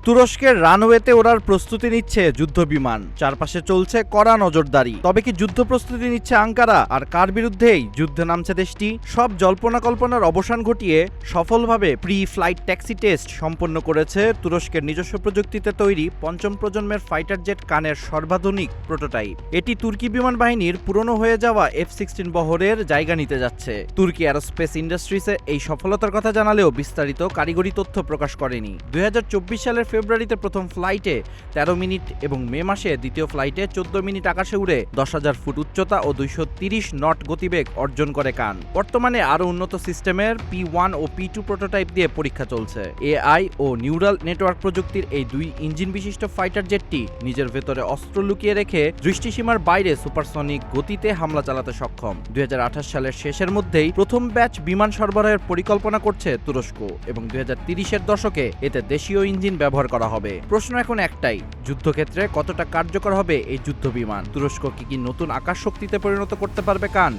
তুরস্কের রানওয়েতে ওড়ার প্রস্তুতি নিচ্ছে যুদ্ধবিমান, চারপাশে চলছে কড়া নজরদারি। তবে কি যুদ্ধ প্রস্তুতি নিচ্ছে আঙ্কারা, আর কার বিরুদ্ধেই যুদ্ধে নামছে দেশটি? সব জল্পনা কল্পনার অবসান ঘটিয়ে সফলভাবে প্রি ফ্লাইট ট্যাক্সি টেস্ট সম্পন্ন করেছে তুরস্কের নিজস্ব প্রযুক্তিতে তৈরি পঞ্চম প্রজন্মের ফাইটার জেট কানের সর্বাধুনিক প্রোটোটাইপ। এটি তুর্কি বিমান বাহিনীর পুরনো হয়ে যাওয়া F-16 বহরের জায়গা নিতে যাচ্ছে। তুর্কি অ্যারোস্পেস ইন্ডাস্ট্রিজে এই সফলতার কথা জানালেও বিস্তারিত কারিগরি তথ্য প্রকাশ করেনি। 2024 সালের ফেব্রুয়ারিতে প্রথম ফ্লাইটে 13 মিনিট এবং মে মাসে দ্বিতীয় ফ্লাইটে 14 মিনিট আকাশে উড়ে 10,000 ফুট উচ্চতা ও 230 নট গতিবেগ অর্জন করে কান। বর্তমানে আরও উন্নত সিস্টেমের P1 ও P2 প্রোটোটাইপ দিয়ে পরীক্ষা চলছে। AI ও নিউরাল নেটওয়ার্ক প্রযুক্তির এই দুই ইঞ্জিন বিশিষ্ট ফাইটার জেটটি নিজের ভেতরে অস্ত্র লুকিয়ে রেখে দৃষ্টিসীমার বাইরে সুপারসনিক গতিতে হামলা চালাতে সক্ষম। 2028 সালের শেষের মধ্যেই প্রথম ব্যাচ বিমান সরবরাহের পরিকল্পনা করছে তুরস্ক এবং 2030-এর দশকে এতে দেশীয় ইঞ্জিন ব্যবহার করা হবে। প্রশ্ন এখন একটাই, যুদ্ধক্ষেত্রে কতটা কার্যকর হবে এই যুদ্ধ বিমান? তুরস্ক কি নতুন আকাশ শক্তিতে পরিণত করতে পারবে কান?